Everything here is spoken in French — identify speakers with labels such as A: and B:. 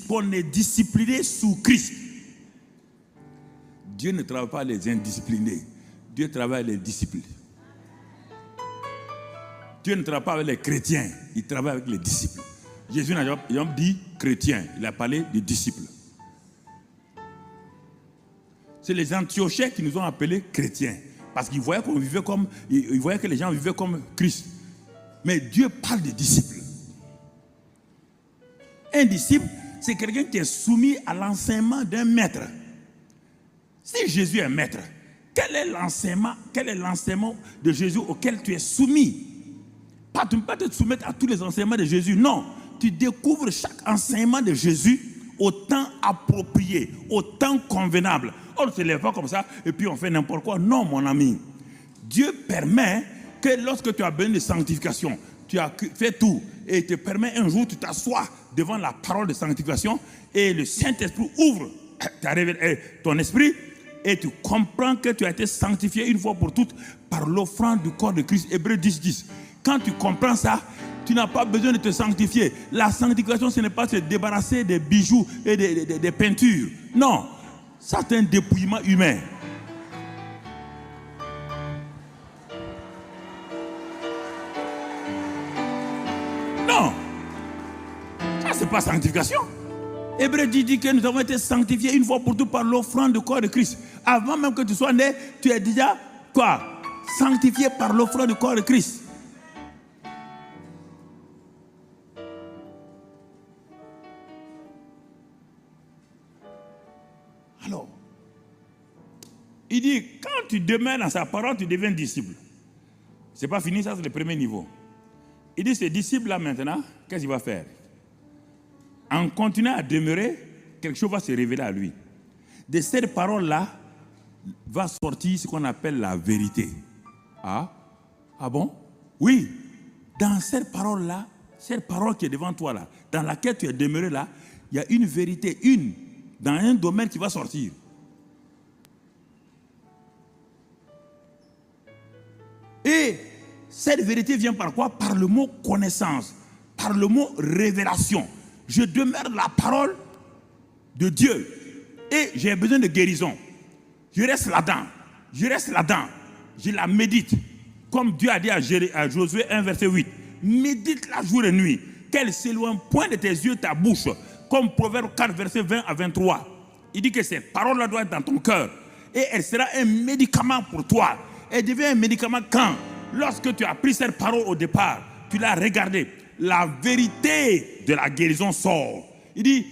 A: qu'on est discipliné sous Christ. Dieu ne travaille pas les indisciplinés. Dieu travaille les disciples. Dieu ne travaille pas avec les chrétiens, il travaille avec les disciples. Jésus n'a jamais dit chrétien, il a parlé de disciples. C'est les Antiochais qui nous ont appelés chrétiens. Parce qu'ils voyaient qu'on vivait comme, ils voyaient que les gens vivaient comme Christ. Mais Dieu parle de disciples. Un disciple, c'est quelqu'un qui est soumis à l'enseignement d'un maître. Si Jésus est maître, quel est l'enseignement de Jésus auquel tu es soumis? Tu ne peux pas te soumettre à tous les enseignements de Jésus. Non, tu découvres chaque enseignement de Jésus au temps approprié, au temps convenable. On ne se lève pas comme ça et puis on fait n'importe quoi. Non, mon ami. Dieu permet que lorsque tu as besoin de sanctification, tu as fait tout et il te permet un jour, tu t'assois devant la parole de sanctification et le Saint-Esprit ouvre ton esprit et tu comprends que tu as été sanctifié une fois pour toutes par l'offrande du corps de Christ. Hébreux 10:10. Quand tu comprends ça, tu n'as pas besoin de te sanctifier. La sanctification, ce n'est pas se débarrasser des bijoux et des peintures. Non, ça c'est un dépouillement humain. Non, ça c'est pas sanctification. Hébreux dit que nous avons été sanctifiés une fois pour toutes par l'offrande du corps de Christ. Avant même que tu sois né, tu es déjà quoi? Sanctifié par l'offrande du corps de Christ. Alors, il dit, quand tu demeures dans sa parole, tu deviens disciple. C'est pas fini, ça c'est le premier niveau. Il dit, ce disciple-là maintenant, qu'est-ce qu'il va faire? En continuant à demeurer, quelque chose va se révéler à lui. De cette parole-là, va sortir ce qu'on appelle la vérité. Ah bon? Oui. Dans cette parole-là, cette parole qui est devant toi là, dans laquelle tu es demeuré là, il y a une vérité, dans un domaine qui va sortir. Et cette vérité vient par quoi? Par le mot connaissance, par le mot révélation. Je demeure la parole de Dieu et j'ai besoin de guérison. Je reste là-dedans, je la médite. Comme Dieu a dit à Josué 1 verset 8, médite-la jour et nuit, qu'elle s'éloigne point de tes yeux, ta bouche. Comme Proverbe 4 verset 20 à 23. Il dit que cette parole-là doit être dans ton cœur et elle sera un médicament pour toi. Elle devient un médicament quand? Lorsque tu as pris cette parole au départ, tu l'as regardée, la vérité de la guérison sort. Il dit,